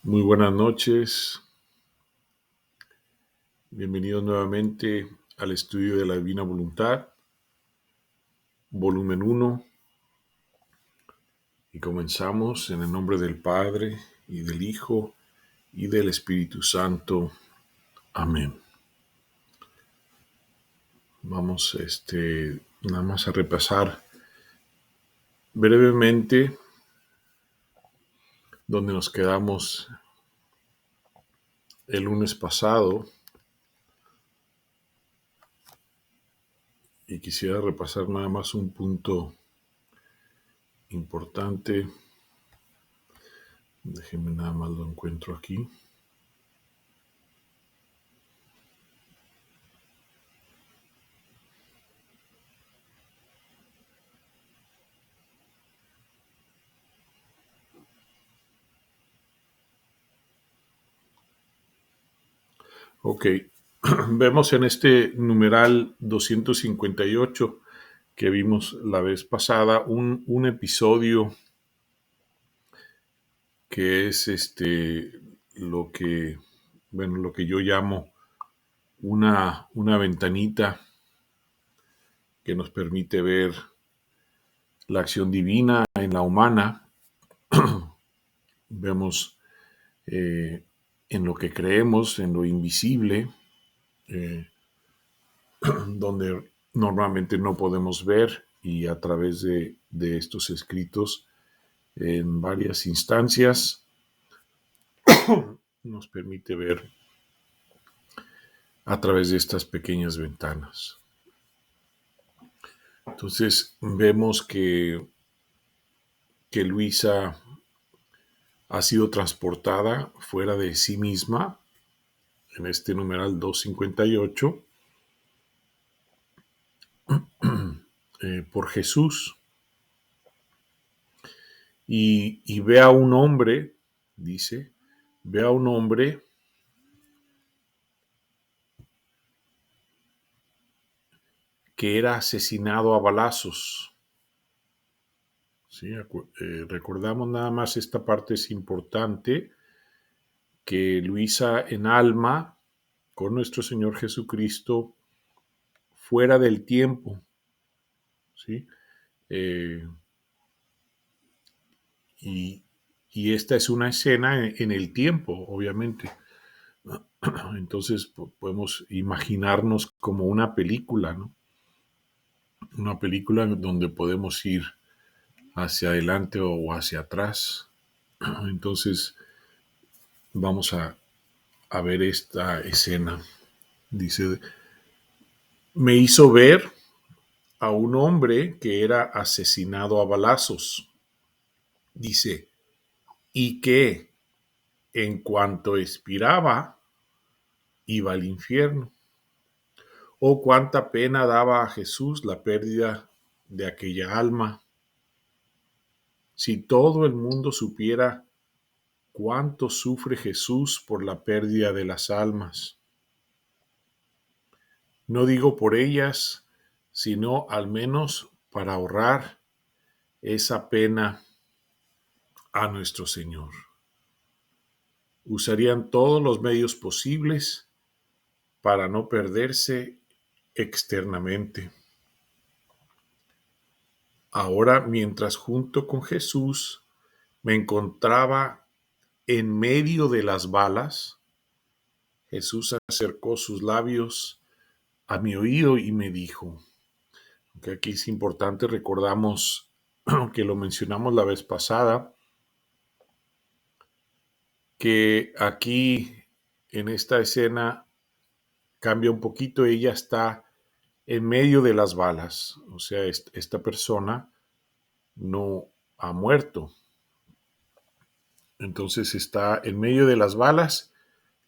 Muy buenas noches, bienvenidos nuevamente al estudio de la Divina Voluntad, volumen 1, y comenzamos en el nombre del Padre, y del Hijo, y del Espíritu Santo. Amén. Vamos nada más a repasar brevemente donde nos quedamos el lunes pasado, y quisiera repasar nada más un punto importante. Déjenme nada más lo encuentro aquí. Ok, vemos en este numeral 258 que vimos la vez pasada un episodio que es lo que, lo que yo llamo una ventanita que nos permite ver la acción divina en la humana. Vemos en lo que creemos, en lo invisible, eh, donde normalmente no podemos ver, y a través de estos escritos en varias instancias nos permite ver a través de estas pequeñas ventanas. Entonces vemos que Luisa ha sido transportada fuera de sí misma en este numeral 258 por Jesús, y ve a un hombre, dice, ve a un hombre que era asesinado a balazos. ¿Sí? Recordamos nada más, esta parte es importante, que Luisa en alma, con nuestro Señor Jesucristo, fuera del tiempo, ¿sí? Eh, y, y esta es una escena en el tiempo, obviamente. Entonces podemos imaginarnos como una película, ¿no? Una película donde podemos ir hacia adelante o hacia atrás. Entonces vamos a ver esta escena. Dice, me hizo ver a un hombre que era asesinado a balazos. Dice, y que en cuanto expiraba, iba al infierno. Oh, cuánta pena daba a Jesús la pérdida de aquella alma. Si todo el mundo supiera cuánto sufre Jesús por la pérdida de las almas. No digo por ellas, sino al menos para ahorrar esa pena a nuestro Señor. Usarían todos los medios posibles para no perderse externamente. Ahora, mientras junto con Jesús me encontraba en medio de las balas, Jesús acercó sus labios a mi oído y me dijo, que aquí es importante, recordamos que lo mencionamos la vez pasada, que aquí en esta escena cambia un poquito. Ella está en medio de las balas, o sea, esta persona no ha muerto. Entonces está en medio de las balas,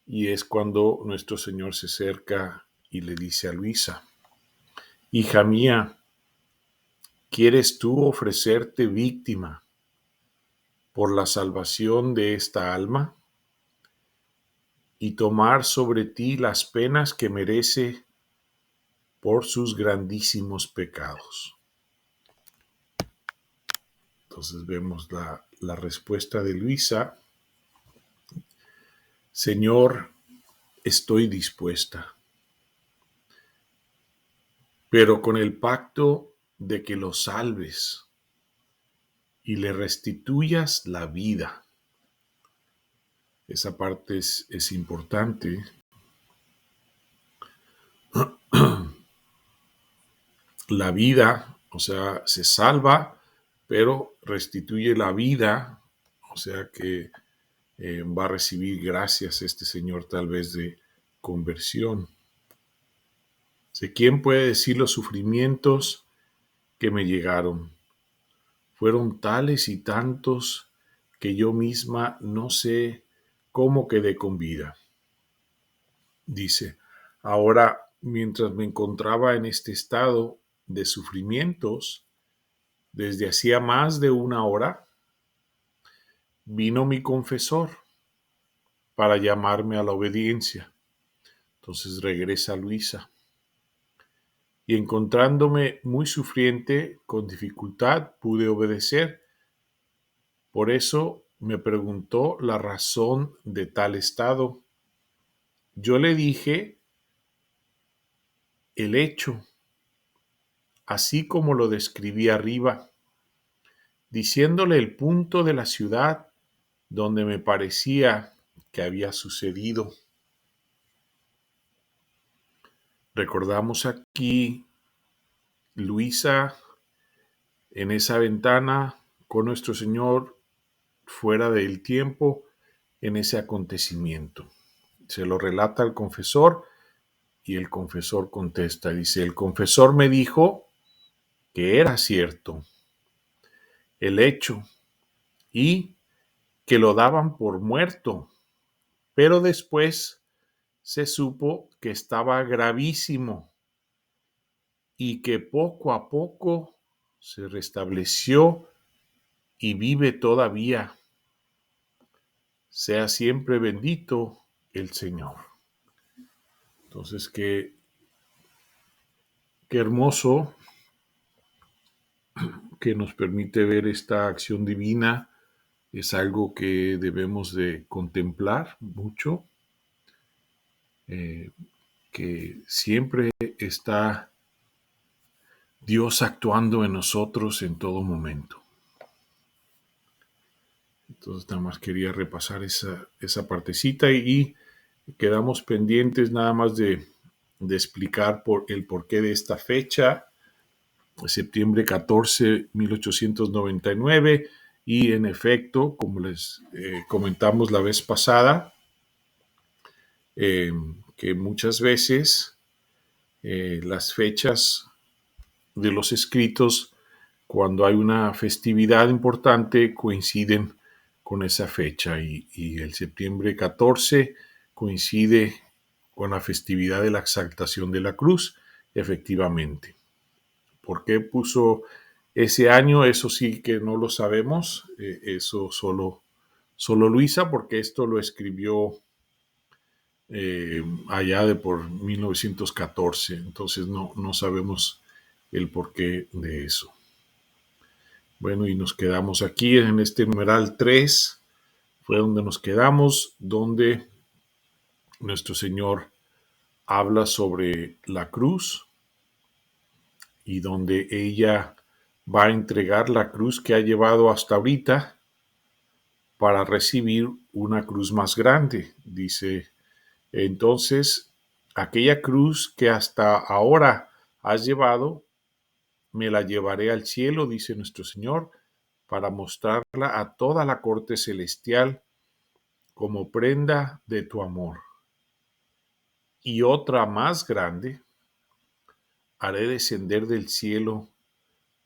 y es cuando nuestro Señor se acerca y le dice a Luisa, hija mía, ¿quieres tú ofrecerte víctima por la salvación de esta alma y tomar sobre ti las penas que merece por sus grandísimos pecados? Entonces vemos la respuesta de Luisa, Señor, estoy dispuesta, pero con el pacto de que lo salves y le restituyas la vida. Esa parte es importante. La vida, o sea, se salva, pero restituye la vida, o sea que va a recibir gracias este señor tal vez de conversión. ¿Quién puede decir los sufrimientos que me llegaron? Fueron tales y tantos que yo misma no sé cómo quedé con vida. Dice, ahora, mientras me encontraba en este estado de sufrimientos, desde hacía más de una hora, vino mi confesor para llamarme a la obediencia. Entonces regresa Luisa. Y encontrándome muy sufriente, con dificultad, pude obedecer. Por eso me preguntó la razón de tal estado. Yo le dije el hecho, así como lo describí arriba, diciéndole el punto de la ciudad donde me parecía que había sucedido. Recordamos aquí Luisa en esa ventana con nuestro Señor fuera del tiempo en ese acontecimiento. Se lo relata al confesor y el confesor contesta, dice, el confesor me dijo que era cierto el hecho y que lo daban por muerto, pero después se supo que estaba gravísimo y que poco a poco se restableció y vive todavía. Sea siempre bendito el Señor. Entonces, qué hermoso que nos permite ver esta acción divina. Es algo que debemos de contemplar mucho, que siempre está Dios actuando en nosotros en todo momento. Entonces nada más quería repasar esa partecita y quedamos pendientes nada más de explicar el porqué de esta fecha, septiembre 14, 1899, y en efecto, como les comentamos la vez pasada, que muchas veces las fechas de los escritos, cuando hay una festividad importante, coinciden con esa fecha y el septiembre 14 coincide con la festividad de la exaltación de la cruz, efectivamente. ¿Por qué puso ese año? Eso sí que no lo sabemos, eso solo Luisa, porque esto lo escribió allá de por 1914, entonces no sabemos el porqué de eso. Bueno, y nos quedamos aquí en este numeral 3, fue donde nos quedamos, donde nuestro Señor habla sobre la cruz y donde ella va a entregar la cruz que ha llevado hasta ahorita para recibir una cruz más grande. Dice, entonces, aquella cruz que hasta ahora has llevado, me la llevaré al cielo, dice nuestro Señor, para mostrarla a toda la corte celestial como prenda de tu amor. Y otra más grande haré descender del cielo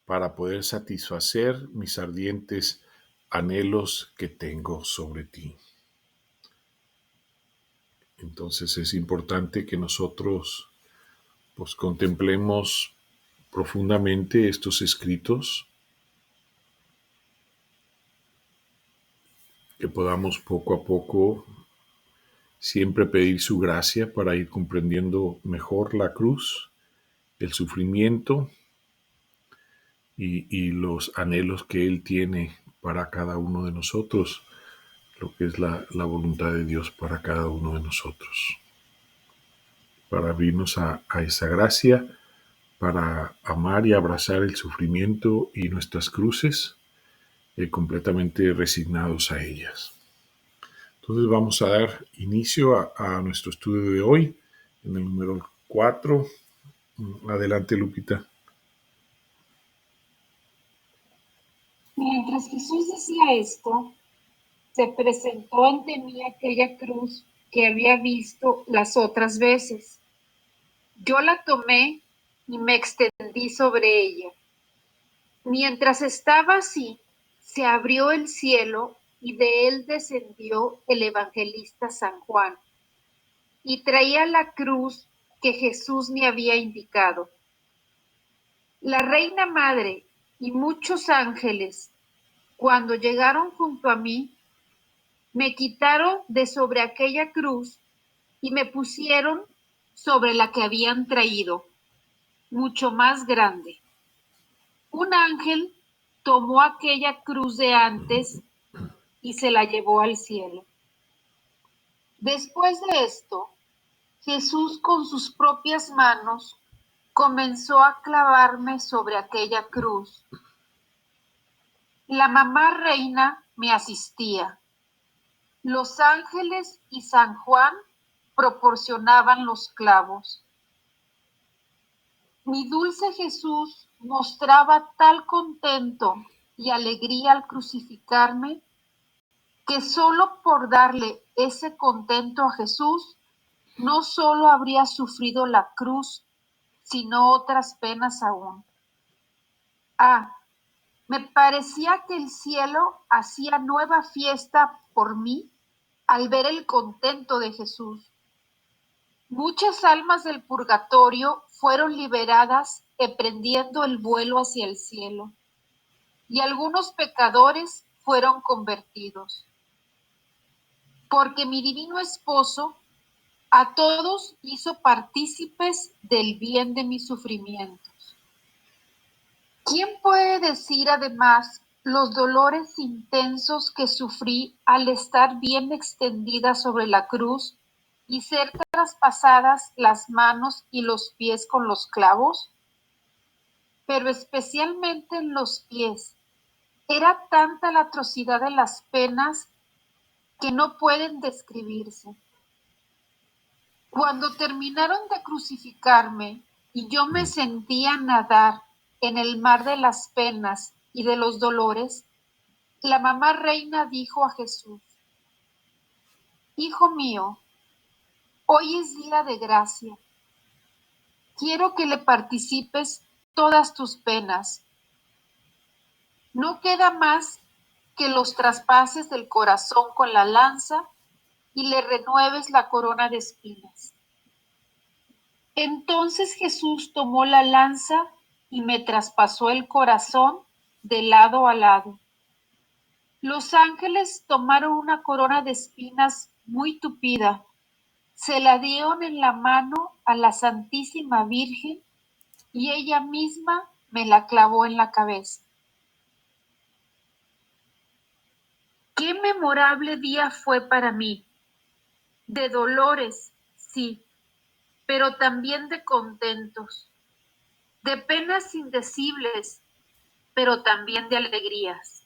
para poder satisfacer mis ardientes anhelos que tengo sobre ti. Entonces es importante que nosotros pues contemplemos profundamente estos escritos, que podamos poco a poco siempre pedir su gracia para ir comprendiendo mejor la cruz, el sufrimiento y los anhelos que Él tiene para cada uno de nosotros. lo que es la voluntad de Dios para cada uno de nosotros, para abrirnos a esa gracia, para amar y abrazar el sufrimiento y nuestras cruces, completamente resignados a ellas. Entonces vamos a dar inicio a nuestro estudio de hoy, en el número 4. Adelante, Lupita. Mientras Jesús decía esto, se presentó ante mí aquella cruz que había visto las otras veces. Yo la tomé y me extendí sobre ella. Mientras estaba así, se abrió el cielo y de él descendió el evangelista San Juan y traía la cruz que Jesús me había indicado. La Reina Madre y muchos ángeles, cuando llegaron junto a mí, me quitaron de sobre aquella cruz y me pusieron sobre la que habían traído, mucho más grande. Un ángel tomó aquella cruz de antes y se la llevó al cielo. Después de esto, Jesús con sus propias manos comenzó a clavarme sobre aquella cruz. La mamá reina me asistía. Los ángeles y San Juan proporcionaban los clavos. Mi dulce Jesús mostraba tal contento y alegría al crucificarme que solo por darle ese contento a Jesús, no solo habría sufrido la cruz, sino otras penas aún. Me parecía que el cielo hacía nueva fiesta por mí al ver el contento de Jesús. Muchas almas del purgatorio fueron liberadas emprendiendo el vuelo hacia el cielo, y algunos pecadores fueron convertidos. Porque mi divino esposo a todos hizo partícipes del bien de mis sufrimientos. ¿Quién puede decir además los dolores intensos que sufrí al estar bien extendida sobre la cruz y ser traspasadas las manos y los pies con los clavos? Pero especialmente en los pies. Era tanta la atrocidad de las penas que no pueden describirse. Cuando terminaron de crucificarme y yo me sentía nadar en el mar de las penas y de los dolores, la mamá reina dijo a Jesús: Hijo mío, hoy es día de gracia. Quiero que le participes todas tus penas. No queda más que los traspases del corazón con la lanza y le renueves la corona de espinas. Entonces Jesús tomó la lanza y me traspasó el corazón de lado a lado. Los ángeles tomaron una corona de espinas muy tupida, se la dieron en la mano a la Santísima Virgen y ella misma me la clavó en la cabeza. Qué memorable día fue para mí, de dolores, sí, pero también de contentos, de penas indecibles, pero también de alegrías.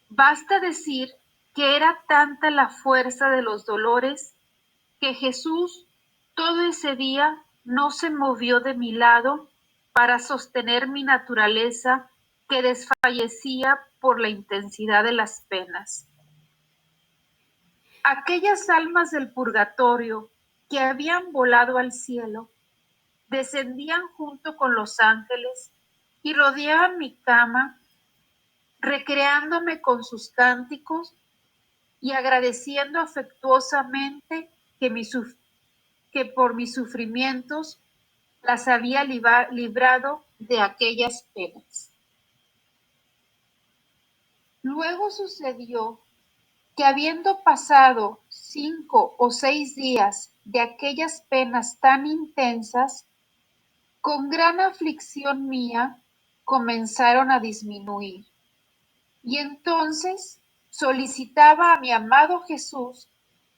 Basta decir que era tanta la fuerza de los dolores que Jesús todo ese día no se movió de mi lado para sostener mi naturaleza que desfallecía por la intensidad de las penas. Aquellas almas del purgatorio que habían volado al cielo descendían junto con los ángeles y rodeaban mi cama, recreándome con sus cánticos y agradeciendo afectuosamente que por mis sufrimientos las había librado de aquellas penas. Luego sucedió que habiendo pasado 5 o 6 días de aquellas penas tan intensas, con gran aflicción mía comenzaron a disminuir. Y entonces Solicitaba a mi amado Jesús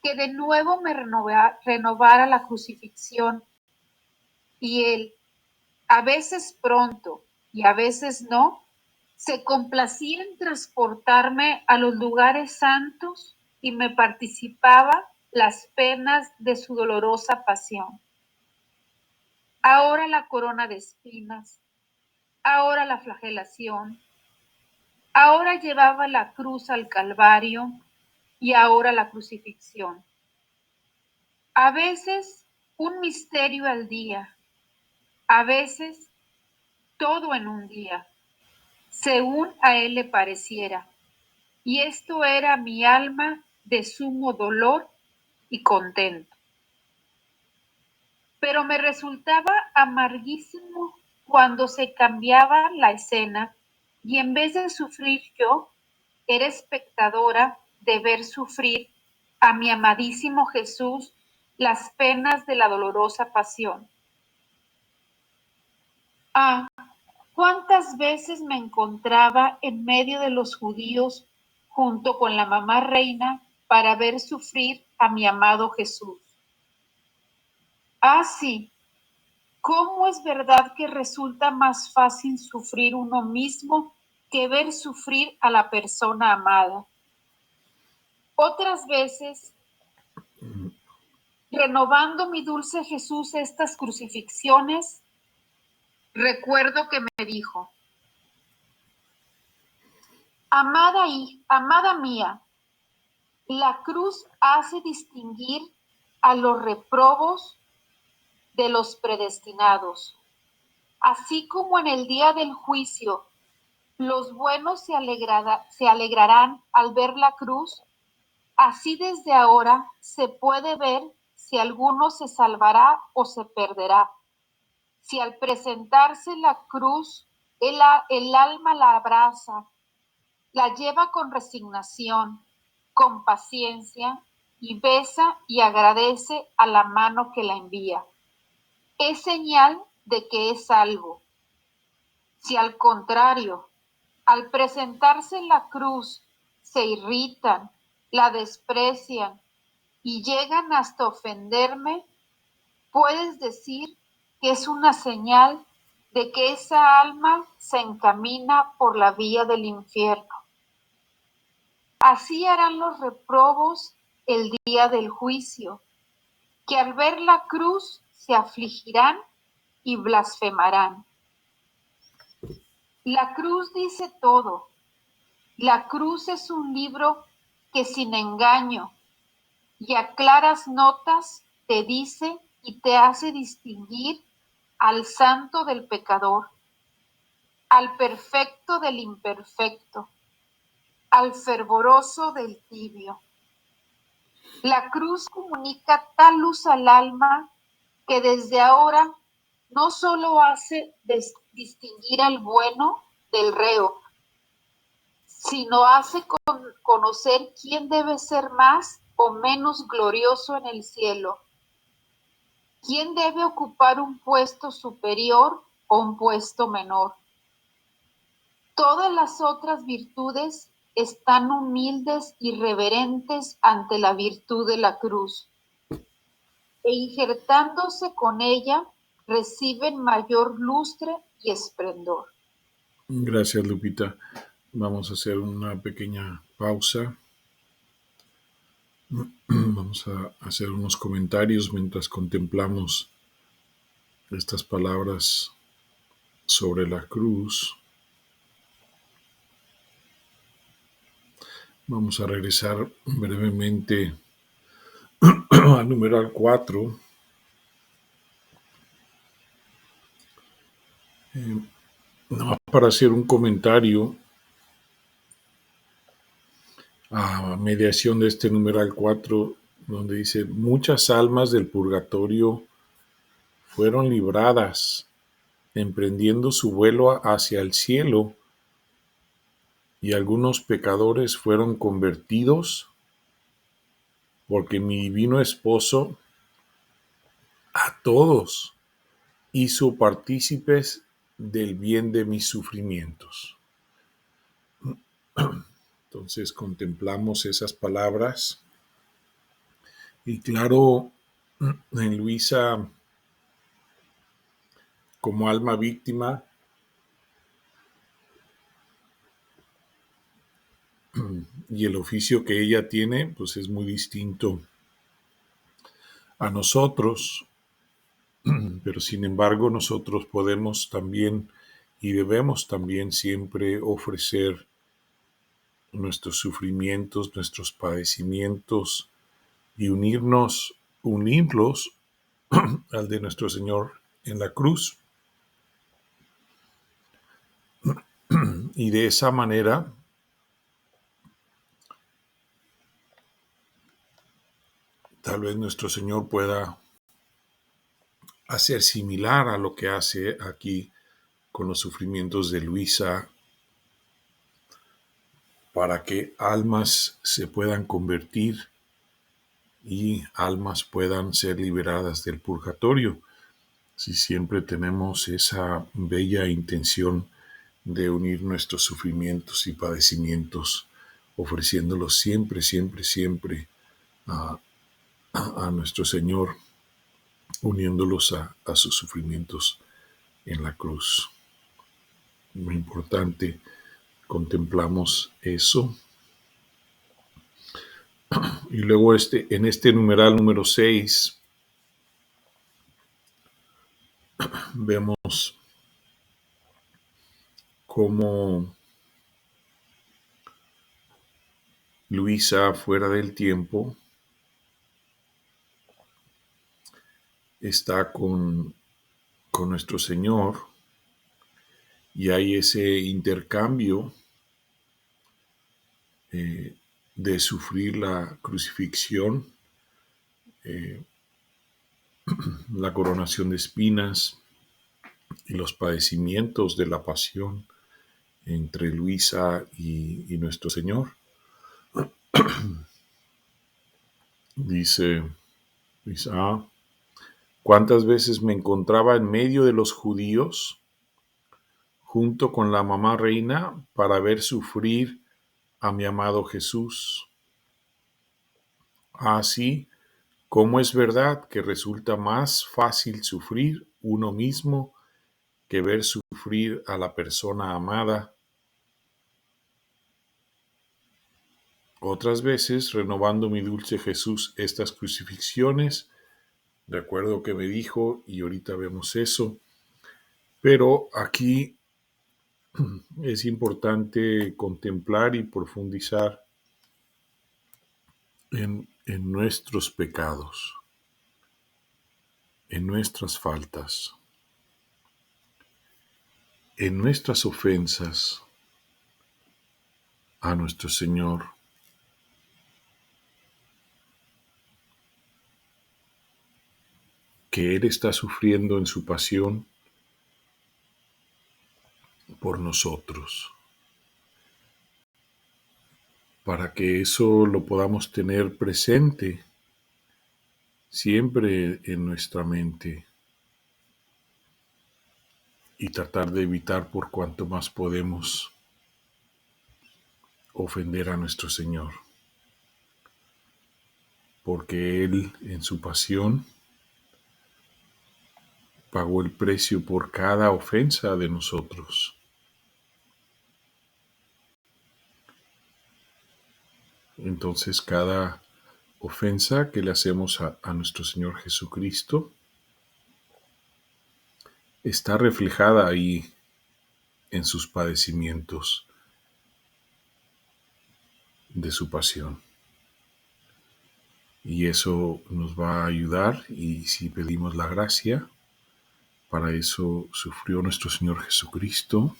que de nuevo me renovara la crucifixión, y él, a veces pronto y a veces no, se complacía en transportarme a los lugares santos y me participaba las penas de su dolorosa pasión. Ahora la corona de espinas, ahora la flagelación, ahora llevaba la cruz al Calvario y ahora la crucifixión. A veces un misterio al día, a veces todo en un día, según a él le pareciera. Y esto era mi alma de sumo dolor y contento. Pero me resultaba amarguísimo cuando se cambiaba la escena y en vez de sufrir yo, era espectadora de ver sufrir a mi amadísimo Jesús las penas de la dolorosa pasión. Ah, cuántas veces me encontraba en medio de los judíos junto con la mamá reina para ver sufrir a mi amado Jesús. Ah, sí, cómo es verdad que resulta más fácil sufrir uno mismo que ver sufrir a la persona amada. Otras veces, renovando mi dulce Jesús estas crucifixiones, recuerdo que me dijo: amada mía, la cruz hace distinguir a los reprobos de los predestinados. Así como en el día del juicio los buenos se alegrarán al ver la cruz, así desde ahora se puede ver si alguno se salvará o se perderá. Si al presentarse la cruz el alma la abraza, la lleva con resignación, con paciencia, y besa y agradece a la mano que la envía. Es señal de que es salvo. Si al contrario, al presentarse la cruz, se irritan, la desprecian y llegan hasta ofenderme, puedes decir que es una señal de que esa alma se encamina por la vía del infierno. Así harán los reprobos el día del juicio, que al ver la cruz se afligirán y blasfemarán. La cruz dice todo. La cruz es un libro que sin engaño y a claras notas te dice y te hace distinguir al santo del pecador, al perfecto del imperfecto, al fervoroso del tibio. La cruz comunica tal luz al alma que desde ahora no solo hace distinguir al bueno del reo, sino hace conocer quién debe ser más o menos glorioso en el cielo, quién debe ocupar un puesto superior o un puesto menor. Todas las otras virtudes están humildes y reverentes ante la virtud de la cruz, e injertándose con ella reciben mayor lustre y esplendor. Gracias, Lupita. Vamos a hacer una pequeña pausa. Vamos a hacer unos comentarios mientras contemplamos estas palabras sobre la cruz. Vamos a regresar brevemente al numeral 4. Para hacer un comentario a mediación de este numeral 4, donde dice: muchas almas del purgatorio fueron libradas, emprendiendo su vuelo hacia el cielo, y algunos pecadores fueron convertidos, porque mi divino esposo a todos hizo partícipes del bien de mis sufrimientos. Entonces contemplamos esas palabras y claro, en Luisa como alma víctima y el oficio que ella tiene, pues es muy distinto a nosotros, pero sin embargo nosotros podemos también y debemos también siempre ofrecer nuestros sufrimientos, nuestros padecimientos y unirlos al de nuestro Señor en la cruz. Y de esa manera tal vez nuestro Señor pueda hacer similar a lo que hace aquí con los sufrimientos de Luisa, para que almas se puedan convertir y almas puedan ser liberadas del purgatorio. Si siempre tenemos esa bella intención de unir nuestros sufrimientos y padecimientos, ofreciéndolos siempre, siempre, siempre a nuestro Señor, uniéndolos a sus sufrimientos en la cruz. Muy importante, contemplamos eso. Y luego en este numeral número 6 vemos cómo Luisa, fuera del tiempo, está con nuestro Señor y hay ese intercambio de sufrir la crucifixión, la coronación de espinas y los padecimientos de la pasión entre Luisa y nuestro Señor. Dice Luisa, ¿cuántas veces me encontraba en medio de los judíos junto con la mamá reina para ver sufrir a mi amado Jesús? Así como es verdad que resulta más fácil sufrir uno mismo que ver sufrir a la persona amada. Otras veces, renovando mi dulce Jesús estas crucifixiones, de acuerdo que me dijo, y ahorita vemos eso, pero aquí es importante contemplar y profundizar en nuestros pecados, en nuestras faltas, en nuestras ofensas a nuestro Señor, que Él está sufriendo en su pasión por nosotros, para que eso lo podamos tener presente siempre en nuestra mente y tratar de evitar por cuanto más podemos ofender a nuestro Señor, porque Él en su pasión pagó el precio por cada ofensa de nosotros. Entonces cada ofensa que le hacemos a nuestro Señor Jesucristo está reflejada ahí en sus padecimientos de su pasión. Y eso nos va a ayudar, y si pedimos la gracia, para eso sufrió nuestro Señor Jesucristo,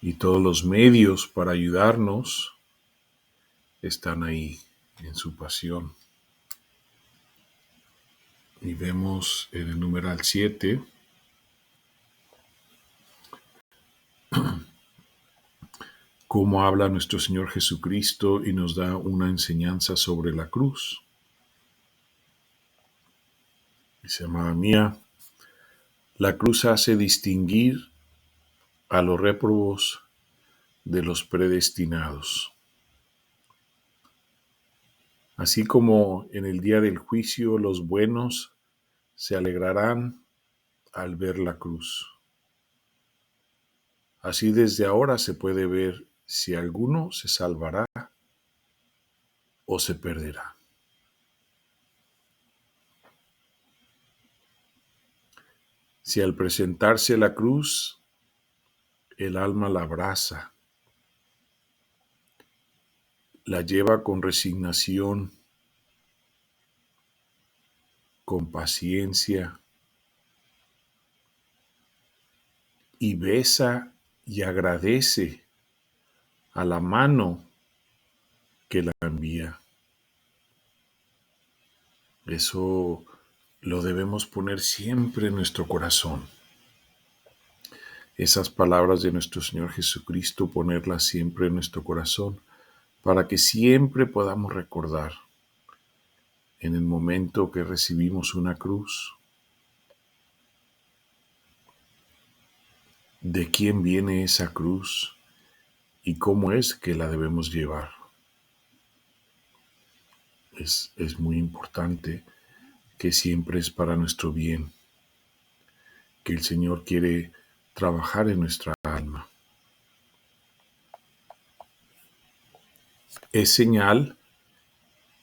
y todos los medios para ayudarnos están ahí en su pasión. Y vemos en el numeral 7 cómo habla nuestro Señor Jesucristo y nos da una enseñanza sobre la cruz. Dice, amada mía, la cruz hace distinguir a los réprobos de los predestinados. Así como en el día del juicio los buenos se alegrarán al ver la cruz. Así desde ahora se puede ver si alguno se salvará o se perderá. Si al presentarse la cruz, el alma la abraza, la lleva con resignación, con paciencia, y besa y agradece a la mano que la envía. Eso lo debemos poner siempre en nuestro corazón. Esas palabras de nuestro Señor Jesucristo, ponerlas siempre en nuestro corazón, para que siempre podamos recordar en el momento que recibimos una cruz, de quién viene esa cruz y cómo es que la debemos llevar. Es muy importante que siempre es para nuestro bien, que el Señor quiere trabajar en nuestra alma. Es señal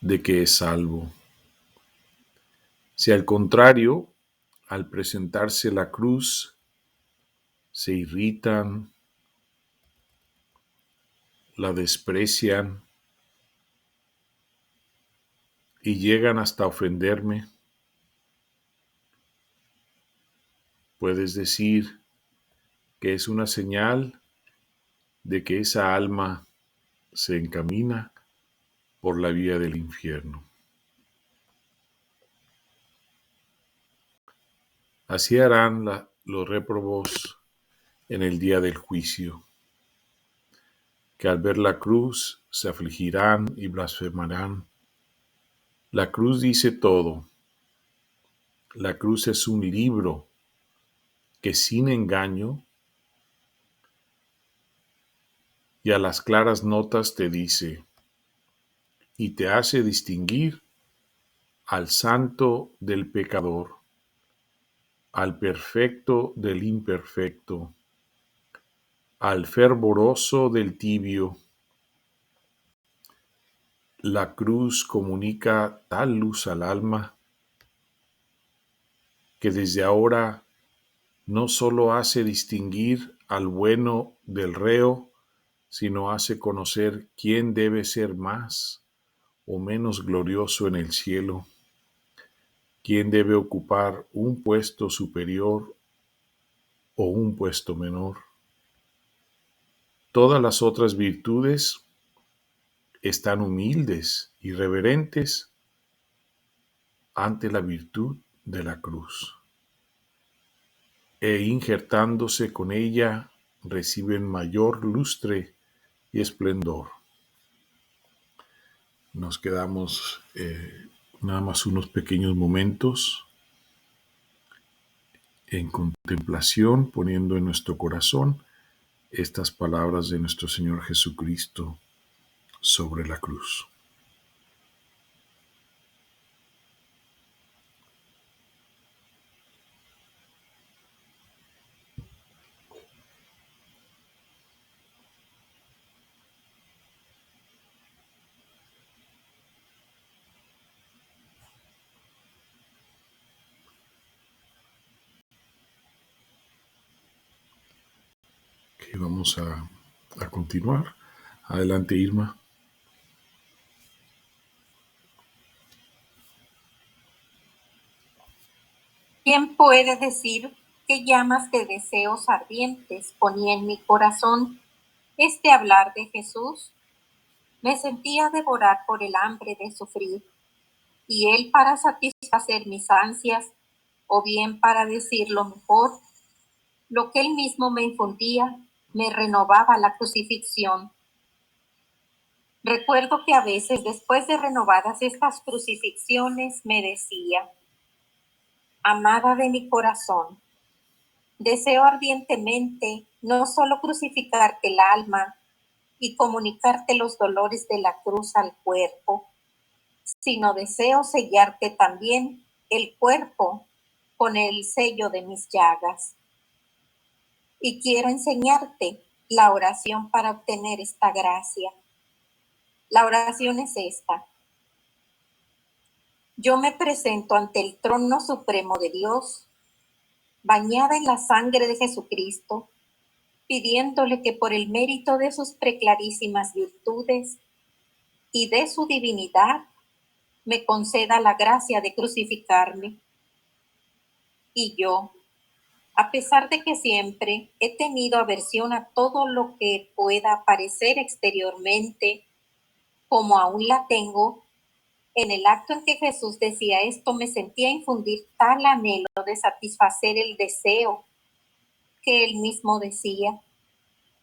de que es salvo. Si al contrario, al presentarse la cruz, se irritan, la desprecian y llegan hasta ofenderme, puedes decir que es una señal de que esa alma se encamina por la vía del infierno. Así harán los réprobos en el día del juicio, que al ver la cruz se afligirán y blasfemarán. La cruz dice todo. La cruz es un libro que sin engaño y a las claras notas te dice y te hace distinguir al santo del pecador, al perfecto del imperfecto, al fervoroso del tibio. La cruz comunica tal luz al alma que desde ahora no solo hace distinguir al bueno del reo, sino hace conocer quién debe ser más o menos glorioso en el cielo, quién debe ocupar un puesto superior o un puesto menor. Todas las otras virtudes están humildes y reverentes ante la virtud de la cruz, e injertándose con ella reciben mayor lustre y esplendor. Nos quedamos nada más unos pequeños momentos en contemplación, poniendo en nuestro corazón estas palabras de nuestro Señor Jesucristo sobre la cruz. Okay, vamos a continuar. Adelante, Irma. ¿Quién puede decir qué llamas de deseos ardientes ponía en mi corazón este hablar de Jesús? Me sentía devorar por el hambre de sufrir, y él para satisfacer mis ansias, o bien para decir lo mejor, lo que él mismo me infundía, me renovaba la crucifixión. Recuerdo que a veces, después de renovadas estas crucifixiones, me decía: amada de mi corazón, deseo ardientemente no solo crucificarte el alma, y comunicarte los dolores de la cruz al cuerpo, sino deseo sellarte también el cuerpo con el sello de mis llagas. Y quiero enseñarte la oración para obtener esta gracia. La oración es esta: yo me presento ante el trono supremo de Dios, bañada en la sangre de Jesucristo, pidiéndole que por el mérito de sus preclarísimas virtudes y de su divinidad me conceda la gracia de crucificarme. Y yo, a pesar de que siempre he tenido aversión a todo lo que pueda parecer exteriormente, como aún la tengo, en el acto en que Jesús decía esto me sentía infundir tal anhelo de satisfacer el deseo que él mismo decía,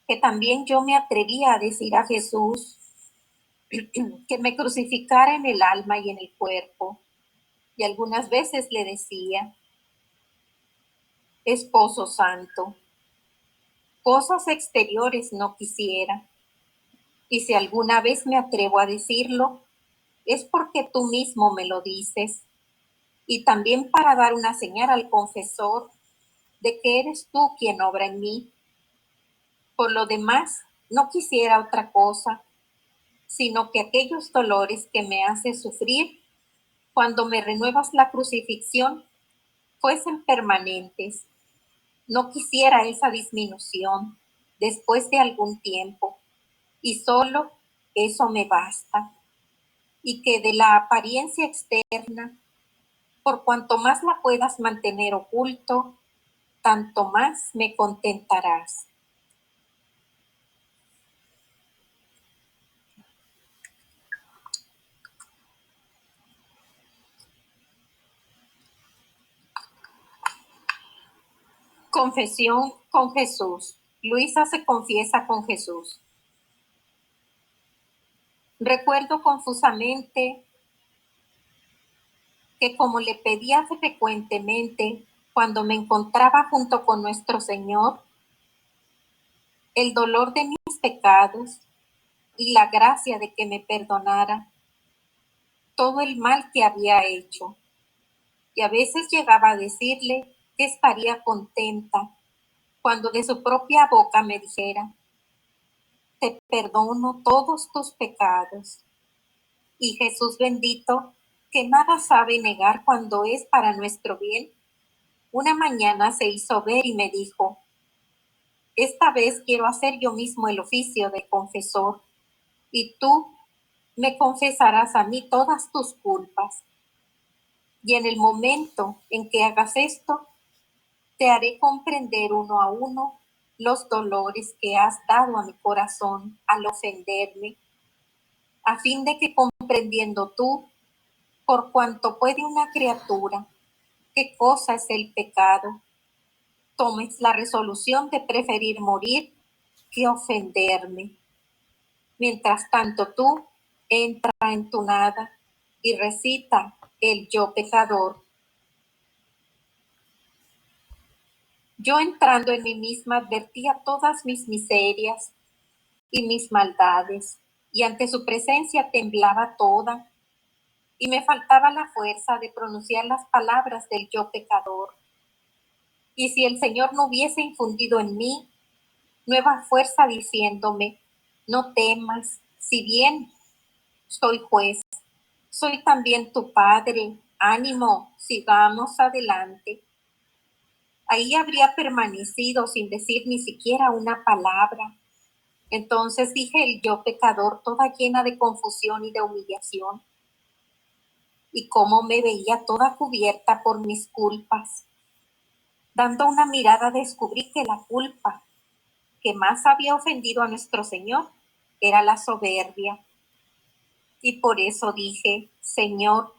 que también yo me atrevía a decir a Jesús que me crucificara en el alma y en el cuerpo. Y algunas veces le decía: Esposo Santo, cosas exteriores no quisiera, y si alguna vez me atrevo a decirlo, es porque tú mismo me lo dices, y también para dar una señal al confesor de que eres tú quien obra en mí. Por lo demás, no quisiera otra cosa, sino que aquellos dolores que me haces sufrir cuando me renuevas la crucifixión fuesen permanentes. No quisiera esa disminución después de algún tiempo, y solo eso me basta. Y que de la apariencia externa, por cuanto más la puedas mantener oculto, tanto más me contentarás. Confesión con Jesús. Luisa se confiesa con Jesús. Recuerdo confusamente que como le pedía frecuentemente cuando me encontraba junto con nuestro Señor, el dolor de mis pecados y la gracia de que me perdonara todo el mal que había hecho. Y a veces llegaba a decirle que estaría contenta cuando de su propia boca me dijera: te perdono todos tus pecados. Y Jesús bendito, que nada sabe negar cuando es para nuestro bien, una mañana se hizo ver y me dijo: esta vez quiero hacer yo mismo el oficio de confesor, y tú me confesarás a mí todas tus culpas. Y en el momento en que hagas esto, te haré comprender uno a uno los dolores que has dado a mi corazón al ofenderme, a fin de que comprendiendo tú, por cuanto puede una criatura, qué cosa es el pecado, tomes la resolución de preferir morir que ofenderme. Mientras tanto tú entra en tu nada y recita el yo pecador. Yo entrando en mí misma advertía todas mis miserias y mis maldades, y ante su presencia temblaba toda, y me faltaba la fuerza de pronunciar las palabras del yo pecador. Y si el Señor no hubiese infundido en mí nueva fuerza diciéndome: no temas, si bien soy juez, soy también tu padre, ánimo, sigamos adelante, ahí habría permanecido sin decir ni siquiera una palabra. Entonces dije el yo pecador, toda llena de confusión y de humillación, y cómo me veía toda cubierta por mis culpas. Dando una mirada descubrí que la culpa que más había ofendido a nuestro Señor era la soberbia. Y por eso dije: Señor,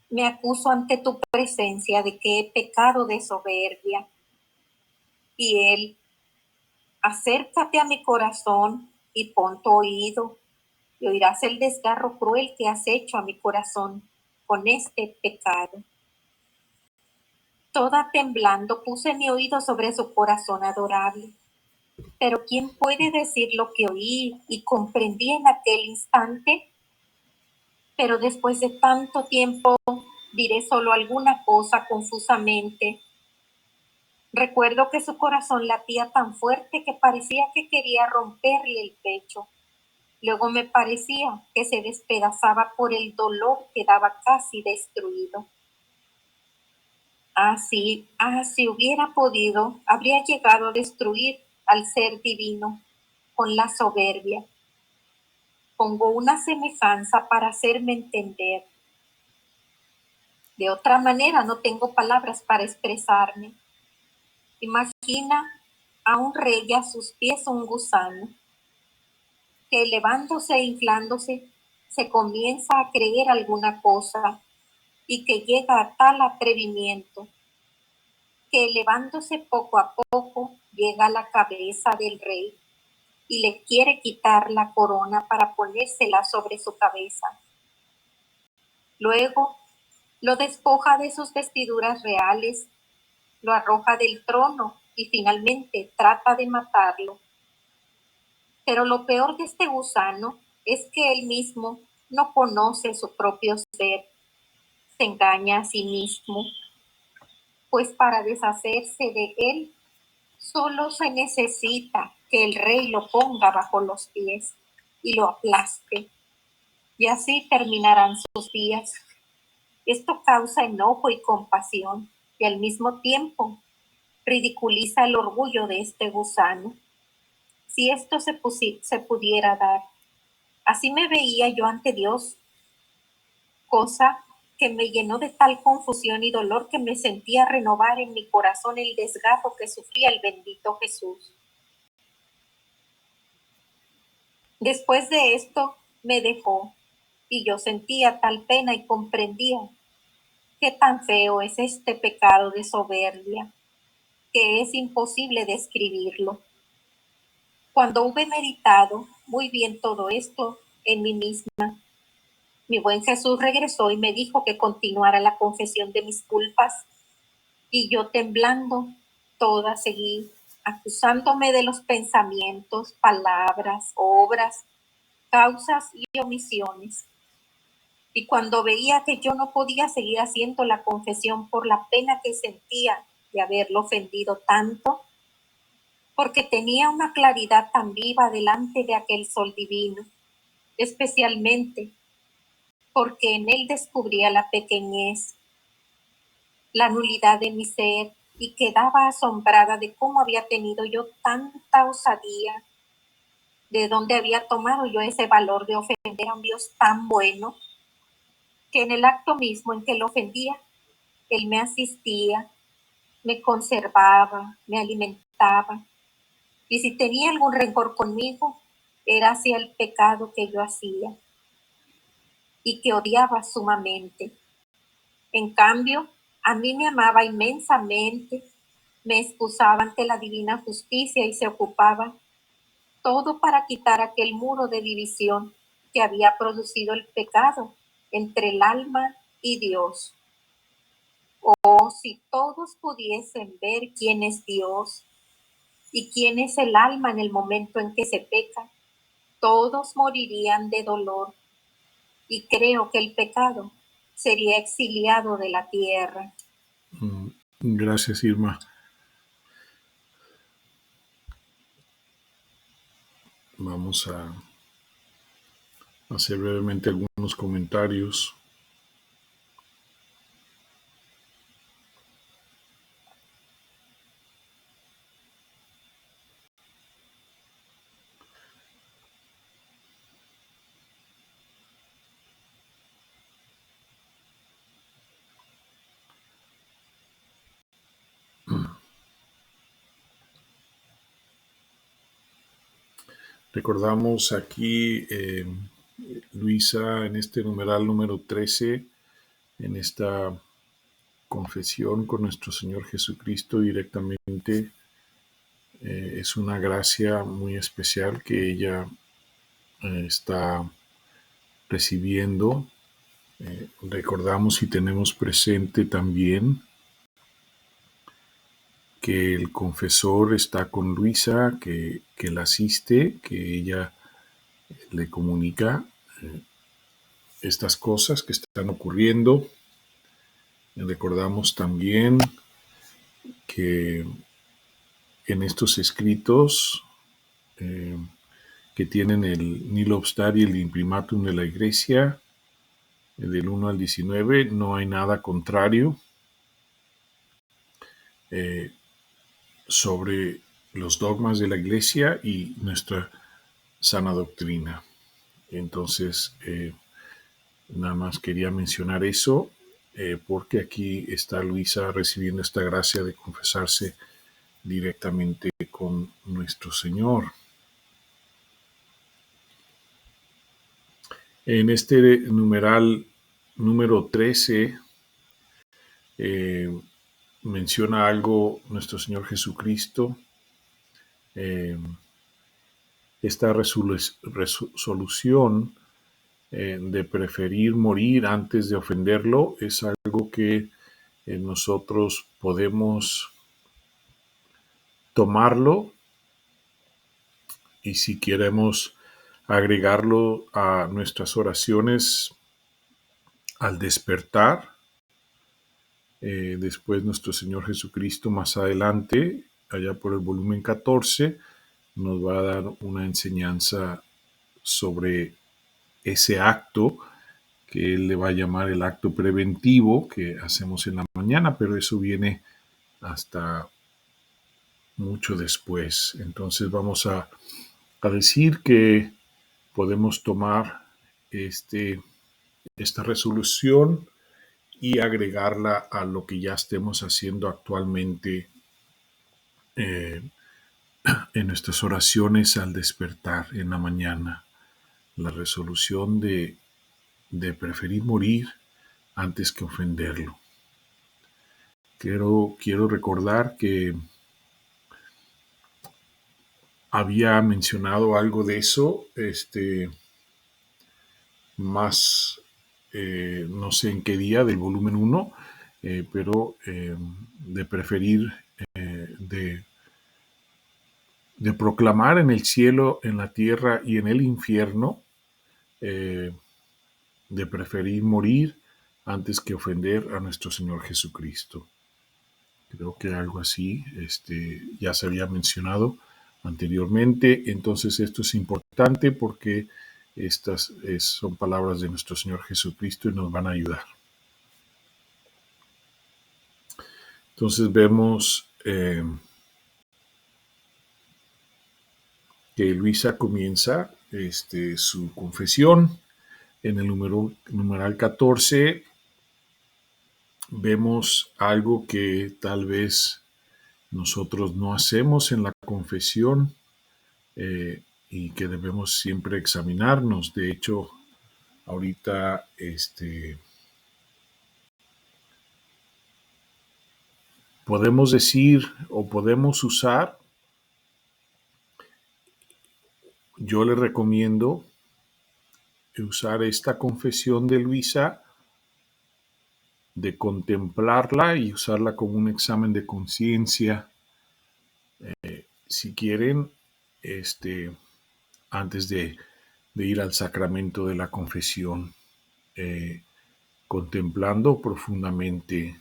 me acuso ante tu presencia de que he pecado de soberbia. Y él: acércate a mi corazón y pon tu oído, y oirás el desgarro cruel que has hecho a mi corazón con este pecado. Toda temblando puse mi oído sobre su corazón adorable, Pero ¿quién puede decir lo que oí y comprendí en aquel instante? Pero después de tanto tiempo diré solo alguna cosa confusamente. Recuerdo que su corazón latía tan fuerte que parecía que quería romperle el pecho. Luego me parecía que se despedazaba por el dolor, quedaba casi destruido. Si hubiera podido, habría llegado a destruir al ser divino con la soberbia. Pongo una semejanza para hacerme entender. De otra manera no tengo palabras para expresarme. Imagina a un rey y a sus pies un gusano, que elevándose e inflándose se comienza a creer alguna cosa y que llega a tal atrevimiento que elevándose poco a poco llega a la cabeza del rey y le quiere quitar la corona para ponérsela sobre su cabeza. Luego lo despoja de sus vestiduras reales, lo arroja del trono y finalmente trata de matarlo. Pero lo peor de este gusano es que él mismo no conoce su propio ser, se engaña a sí mismo, pues para deshacerse de él solo se necesita que el rey lo ponga bajo los pies y lo aplaste, y así terminarán sus días. Esto causa enojo y compasión, y al mismo tiempo ridiculiza el orgullo de este gusano. Si esto se pudiera dar, así me veía yo ante Dios, cosa que me llenó de tal confusión y dolor que me sentía renovar en mi corazón el desgarro que sufría el bendito Jesús. Después de esto me dejó y yo sentía tal pena y comprendía qué tan feo es este pecado de soberbia, que es imposible describirlo. Cuando hube meditado muy bien todo esto en mí misma, mi buen Jesús regresó y me dijo que continuara la confesión de mis culpas, y yo temblando toda seguí acusándome de los pensamientos, palabras, obras, causas y omisiones. Y cuando veía que yo no podía seguir haciendo la confesión por la pena que sentía de haberlo ofendido tanto, porque tenía una claridad tan viva delante de aquel sol divino, especialmente porque en él descubría la pequeñez, la nulidad de mi ser, y quedaba asombrada de cómo había tenido yo tanta osadía, de dónde había tomado yo ese valor de ofender a un Dios tan bueno, que en el acto mismo en que lo ofendía, él me asistía, me conservaba, me alimentaba, y si tenía algún rencor conmigo, era hacia el pecado que yo hacía y que odiaba sumamente. En cambio, a mí me amaba inmensamente, me excusaba ante la divina justicia y se ocupaba todo para quitar aquel muro de división que había producido el pecado entre el alma y Dios. Oh, si todos pudiesen ver quién es Dios y quién es el alma en el momento en que se peca, todos morirían de dolor, y creo que el pecado sería exiliado de la tierra. Gracias, Irma. Vamos a hacer brevemente algunos comentarios. Recordamos aquí, Luisa, en este numeral número 13, en esta confesión con nuestro Señor Jesucristo directamente, es una gracia muy especial que ella está recibiendo. Recordamos y tenemos presente también que el confesor está con Luisa, que la asiste, que ella le comunica estas cosas que están ocurriendo. Recordamos también que en estos escritos que tienen el Nihil Obstat y el Imprimatum de la Iglesia, del 1 al 19, no hay nada contrario sobre los dogmas de la Iglesia y nuestra sana doctrina. Entonces, nada más quería mencionar eso, porque aquí está Luisa recibiendo esta gracia de confesarse directamente con nuestro Señor. En este numeral número 13 menciona algo nuestro Señor Jesucristo. Esta resolución de preferir morir antes de ofenderlo es algo que nosotros podemos tomarlo, y si queremos agregarlo a nuestras oraciones al despertar, después nuestro Señor Jesucristo más adelante, allá por el volumen 14, nos va a dar una enseñanza sobre ese acto que él le va a llamar el acto preventivo que hacemos en la mañana, pero eso viene hasta mucho después. Entonces vamos a decir que podemos tomar esta resolución y agregarla a lo que ya estemos haciendo actualmente en nuestras oraciones al despertar en la mañana. La resolución de preferir morir antes que ofenderlo. Quiero recordar que había mencionado algo de eso, más, no sé en qué día del volumen 1, pero de preferir, de proclamar en el cielo, en la tierra y en el infierno, de preferir morir antes que ofender a nuestro Señor Jesucristo. Creo que algo así ya se había mencionado anteriormente. Entonces esto es importante porque estas son palabras de nuestro Señor Jesucristo y nos van a ayudar. Entonces vemos que Luisa comienza su confesión. En el numeral 14 vemos algo que tal vez nosotros no hacemos en la confesión, y que debemos siempre examinarnos. De hecho, ahorita podemos decir o podemos usar, yo le recomiendo usar esta confesión de Luisa, de contemplarla y usarla como un examen de conciencia, si quieren, antes de ir al sacramento de la confesión, contemplando profundamente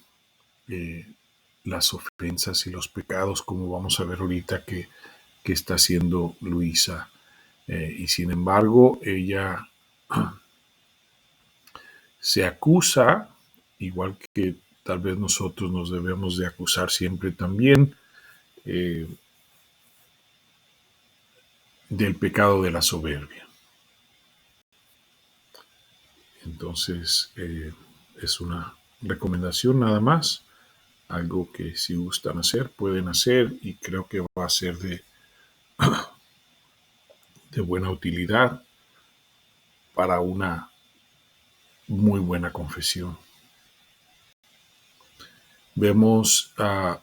las ofensas y los pecados, como vamos a ver ahorita que está haciendo Luisa. Y sin embargo, ella se acusa, igual que tal vez nosotros nos debemos de acusar siempre también, del pecado de la soberbia. Entonces, es una recomendación nada más, algo que si gustan hacer, pueden hacer, y creo que va a ser de buena utilidad para una muy buena confesión. Vemos a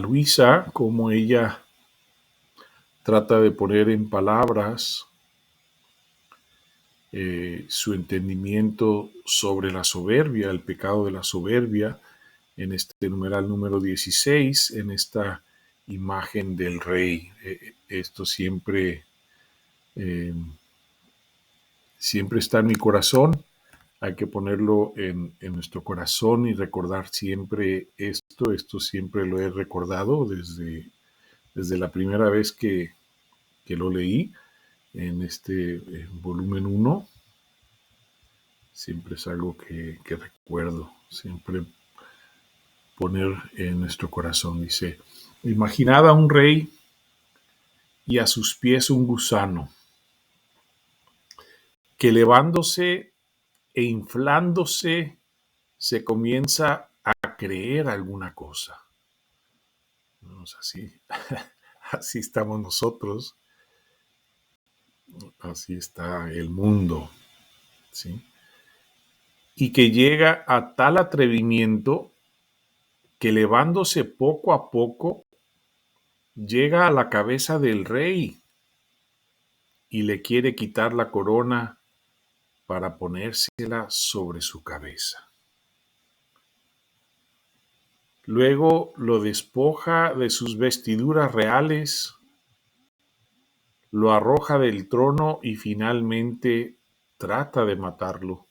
Luisa como ella trata de poner en palabras su entendimiento sobre la soberbia, el pecado de la soberbia, en este numeral número 16, en esta imagen del rey. Esto siempre, siempre está en mi corazón. Hay que ponerlo en nuestro corazón y recordar siempre esto. Esto siempre lo he recordado desde la primera vez que lo leí en este volumen 1. Siempre es algo que recuerdo, siempre poner en nuestro corazón. Dice, imaginad a un rey y a sus pies un gusano, que elevándose e inflándose se comienza a creer alguna cosa. No es así. Así estamos nosotros, así está el mundo, ¿sí? Y que llega a tal atrevimiento que elevándose poco a poco llega a la cabeza del rey y le quiere quitar la corona para ponérsela sobre su cabeza. Luego lo despoja de sus vestiduras reales, lo arroja del trono y finalmente trata de matarlo.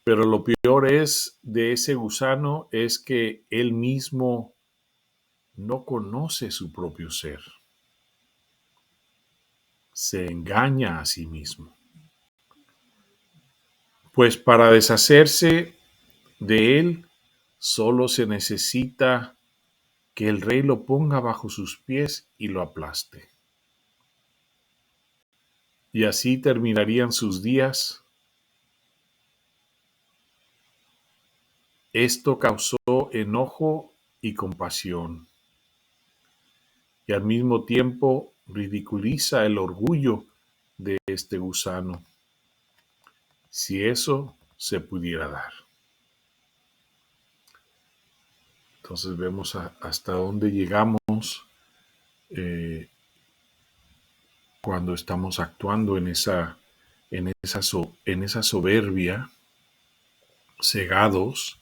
Pero lo peor de ese gusano es que él mismo no conoce su propio ser. Se engaña a sí mismo. Pues para deshacerse de él, solo se necesita que el rey lo ponga bajo sus pies y lo aplaste. Y así terminarían sus días. Esto causó enojo y compasión, y al mismo tiempo ridiculiza el orgullo de este gusano, si eso se pudiera dar. Entonces vemos hasta dónde llegamos cuando estamos actuando en esa soberbia, cegados,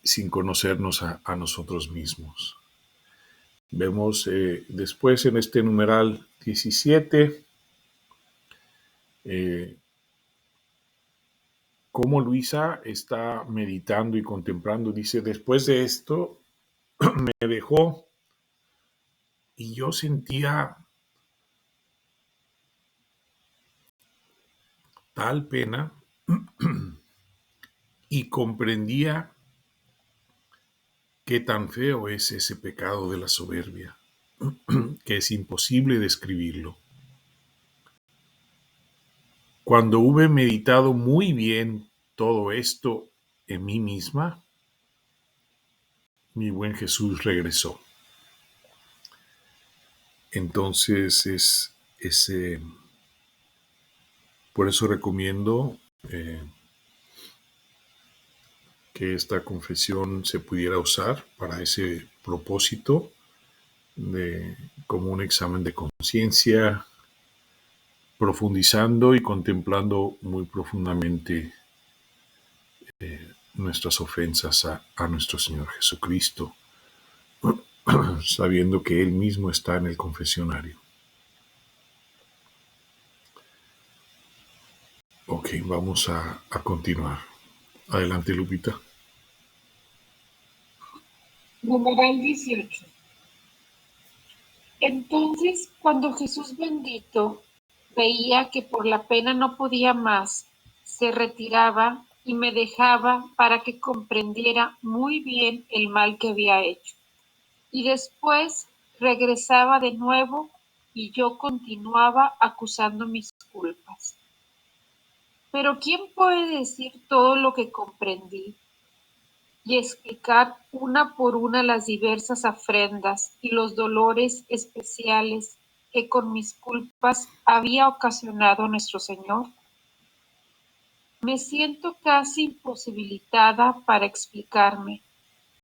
sin conocernos a nosotros mismos. Vemos después en este numeral 17 cómo Luisa está meditando y contemplando. Dice, después de esto me dejó y yo sentía tal pena y comprendía qué tan feo es ese pecado de la soberbia, que es imposible describirlo. Cuando hube meditado muy bien todo esto en mí misma, mi buen Jesús regresó. Entonces por eso recomiendo que esta confesión se pudiera usar para ese propósito, como un examen de conciencia, profundizando y contemplando muy profundamente nuestras ofensas a nuestro Señor Jesucristo, sabiendo que Él mismo está en el confesionario. Ok, vamos a continuar. Adelante, Lupita. Numeral 18. Entonces, cuando Jesús bendito veía que por la pena no podía más, se retiraba y me dejaba para que comprendiera muy bien el mal que había hecho. Y después regresaba de nuevo y yo continuaba acusando mis culpas. Pero ¿quién puede decir todo lo que comprendí y explicar una por una las diversas afrendas y los dolores especiales que con mis culpas había ocasionado nuestro Señor? Me siento casi imposibilitada para explicarme,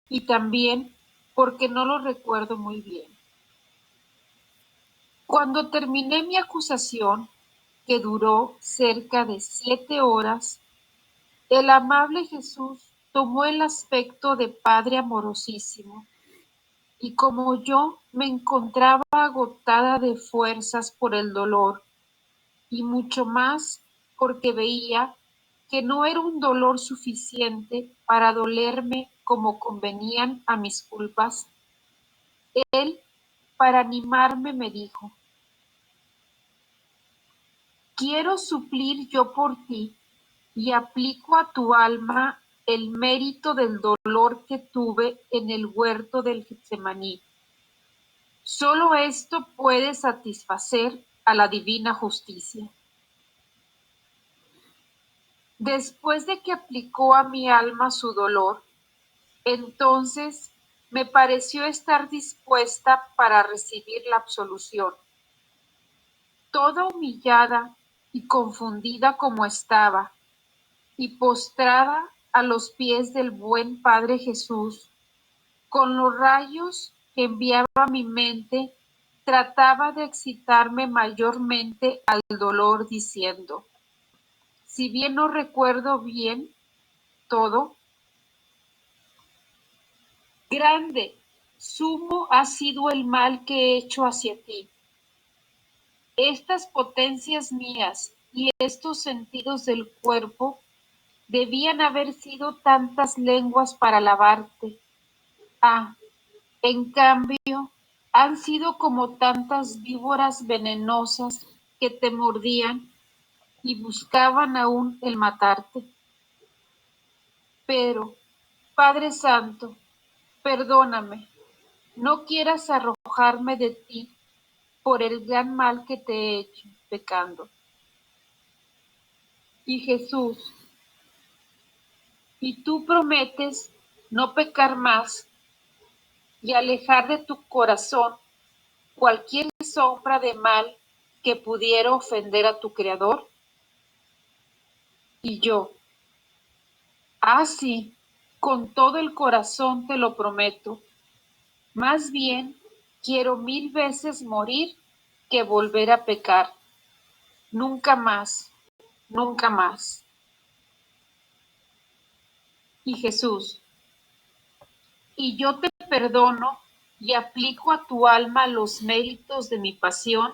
y también porque no lo recuerdo muy bien. Cuando terminé mi acusación, que duró cerca de 7 horas, el amable Jesús tomó el aspecto de padre amorosísimo, y como yo me encontraba agotada de fuerzas por el dolor, y mucho más porque veía que no era un dolor suficiente para dolerme como convenían a mis culpas, él, para animarme, me dijo: quiero suplir yo por ti y aplico a tu alma el mérito del dolor que tuve en el huerto del Getsemaní. Solo esto puede satisfacer a la divina justicia. Después de que aplicó a mi alma su dolor, entonces me pareció estar dispuesta para recibir la absolución. Toda humillada y confundida como estaba, y postrada a los pies del buen Padre Jesús, con los rayos que enviaba a mi mente, trataba de excitarme mayormente al dolor, diciendo: si bien no recuerdo bien todo, grande, sumo ha sido el mal que he hecho hacia ti. Estas potencias mías y estos sentidos del cuerpo debían haber sido tantas lenguas para alabarte. Ah, en cambio, han sido como tantas víboras venenosas que te mordían y buscaban aún el matarte. Pero, Padre Santo, perdóname, no quieras arrojarme de ti por el gran mal que te he hecho, pecando. Y Jesús, y tú prometes no pecar más y alejar de tu corazón cualquier sombra de mal que pudiera ofender a tu Creador. Y yo: sí, con todo el corazón te lo prometo. Más bien quiero 1000 veces morir que volver a pecar. Nunca más, nunca más. Y Jesús: y yo te perdono y aplico a tu alma los méritos de mi pasión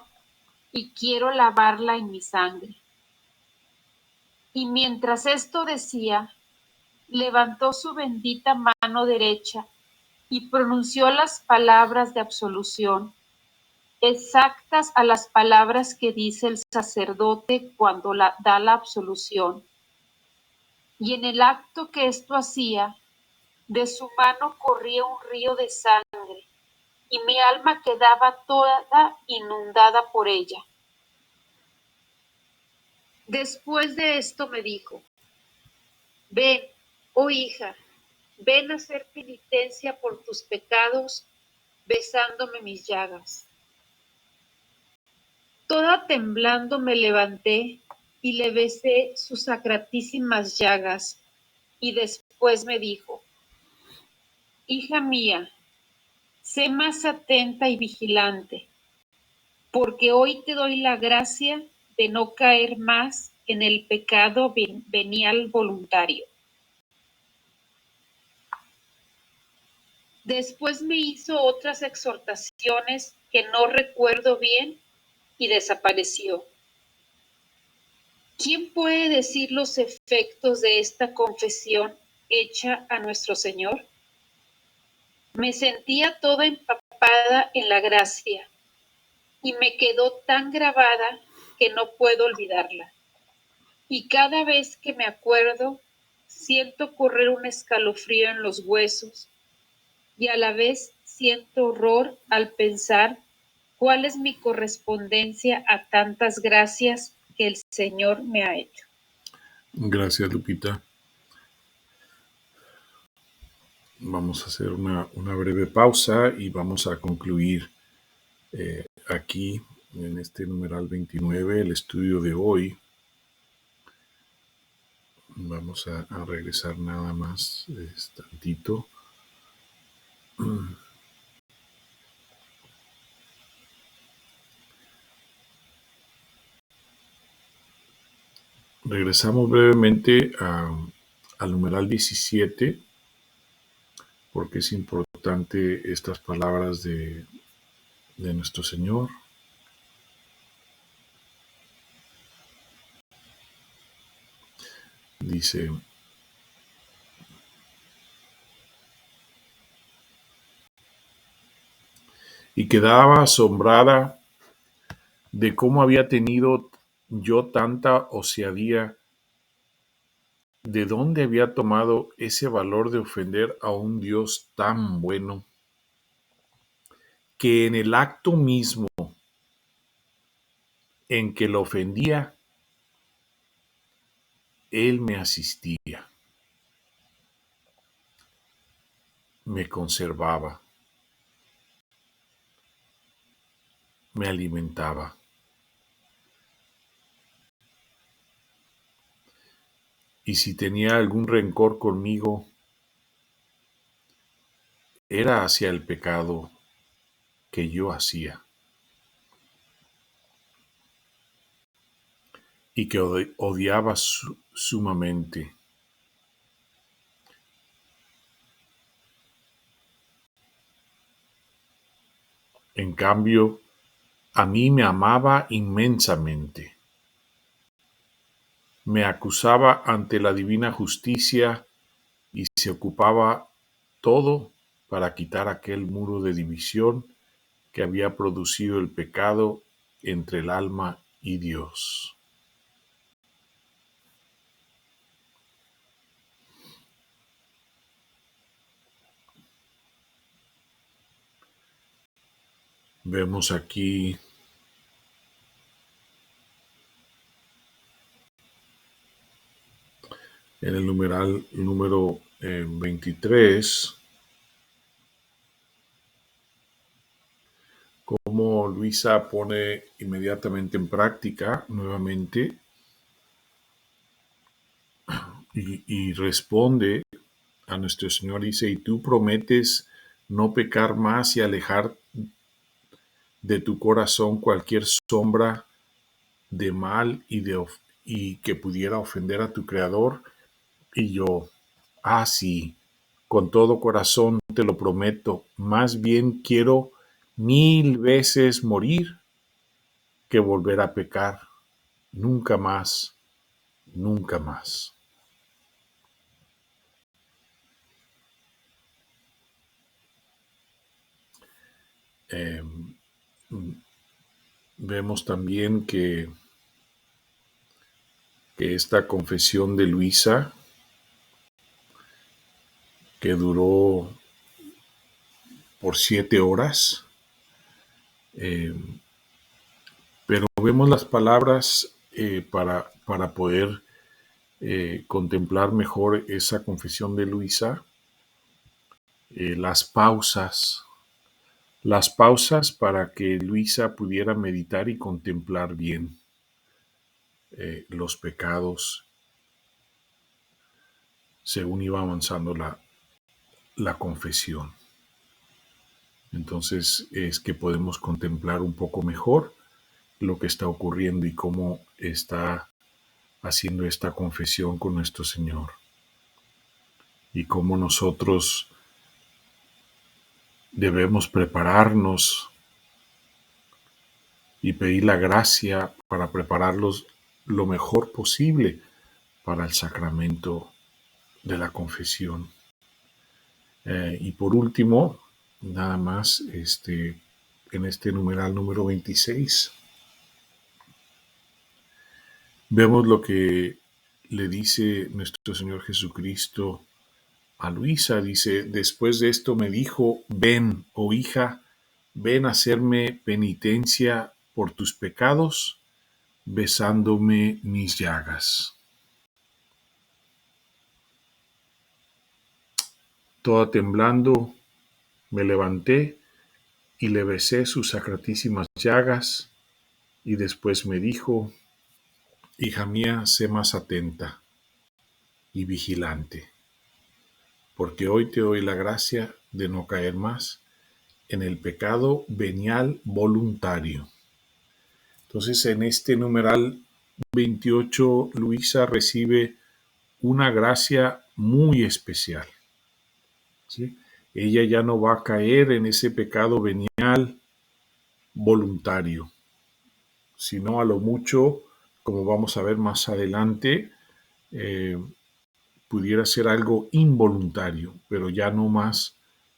y quiero lavarla en mi sangre. Y mientras esto decía, levantó su bendita mano derecha y pronunció las palabras de absolución, exactas a las palabras que dice el sacerdote cuando da la absolución. Y en el acto que esto hacía, de su mano corría un río de sangre, y mi alma quedaba toda inundada por ella. Después de esto me dijo: ven, oh hija, ven a hacer penitencia por tus pecados, besándome mis llagas. Toda temblando me levanté y le besé sus sacratísimas llagas, y después me dijo: hija mía, sé más atenta y vigilante, porque hoy te doy la gracia de no caer más en el pecado venial voluntario. Después me hizo otras exhortaciones que no recuerdo bien y desapareció. ¿Quién puede decir los efectos de esta confesión hecha a nuestro Señor? Me sentía toda empapada en la gracia y me quedó tan grabada que no puedo olvidarla. Y cada vez que me acuerdo, siento correr un escalofrío en los huesos y a la vez siento horror al pensar cuál es mi correspondencia a tantas gracias que el Señor me ha hecho. Gracias, Lupita. Vamos a hacer una breve pausa y vamos a concluir aquí en este numeral 29 el estudio de hoy. Vamos a regresar nada más tantito. Regresamos brevemente al numeral 17, porque es importante estas palabras de nuestro Señor. Dice: y quedaba asombrada de cómo había tenido yo tanta osadía, de dónde había tomado ese valor de ofender a un Dios tan bueno, que en el acto mismo en que lo ofendía, Él me asistía, me conservaba, me alimentaba. Y si tenía algún rencor conmigo, era hacia el pecado que yo hacía y que odiaba sumamente. En cambio, a mí me amaba inmensamente. Me acusaba ante la divina justicia y se ocupaba todo para quitar aquel muro de división que había producido el pecado entre el alma y Dios. Vemos aquí en el numeral número 23 cómo Luisa pone inmediatamente en práctica nuevamente y responde a nuestro Señor. Dice: y tú prometes no pecar más y alejar de tu corazón cualquier sombra de mal y que pudiera ofender a tu Creador. Y yo: sí, con todo corazón te lo prometo. Más bien quiero 1000 veces morir que volver a pecar. Nunca más, nunca más. Vemos también que esta confesión de Luisa, que duró por 7 horas, pero vemos las palabras para poder contemplar mejor esa confesión de Luisa, las pausas para que Luisa pudiera meditar y contemplar bien los pecados según iba avanzando la confesión. Entonces es que podemos contemplar un poco mejor lo que está ocurriendo y cómo está haciendo esta confesión con nuestro Señor. Y cómo nosotros debemos prepararnos y pedir la gracia para prepararlos lo mejor posible para el sacramento de la confesión. Y por último, nada más, en este numeral número 26, vemos lo que le dice nuestro Señor Jesucristo a Luisa. Dice: después de esto me dijo: ven, oh hija, ven a hacerme penitencia por tus pecados, besándome mis llagas. Toda temblando, me levanté y le besé sus sacratísimas llagas, y después me dijo: hija mía, sé más atenta y vigilante, porque hoy te doy la gracia de no caer más en el pecado venial voluntario. Entonces, en este numeral 28, Luisa recibe una gracia muy especial, ¿sí? Ella ya no va a caer en ese pecado venial voluntario, sino a lo mucho, como vamos a ver más adelante, eh, pudiera ser algo involuntario, pero ya no más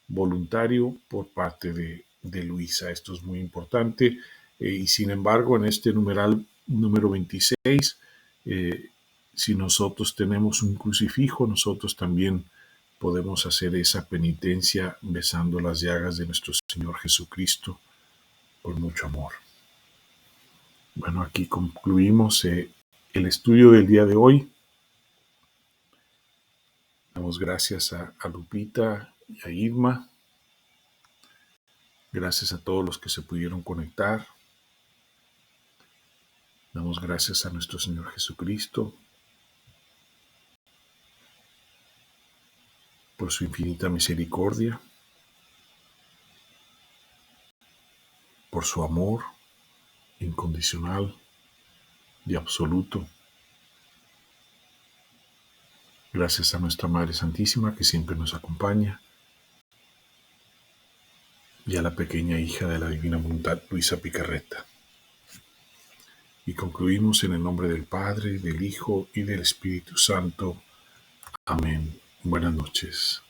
voluntario por parte de Luisa. Esto es muy importante. Y sin embargo, en este numeral número 26, eh, si nosotros tenemos un crucifijo, nosotros también podemos hacer esa penitencia besando las llagas de nuestro Señor Jesucristo con mucho amor. Bueno, aquí concluimos el estudio del día de hoy. Damos gracias a Lupita y a Irma. Gracias a todos los que se pudieron conectar. Damos gracias a nuestro Señor Jesucristo por su infinita misericordia, por su amor incondicional y absoluto. Gracias a nuestra Madre Santísima que siempre nos acompaña y a la pequeña hija de la Divina Voluntad, Luisa Picarreta. Y concluimos en el nombre del Padre, del Hijo y del Espíritu Santo. Amén. Buenas noches.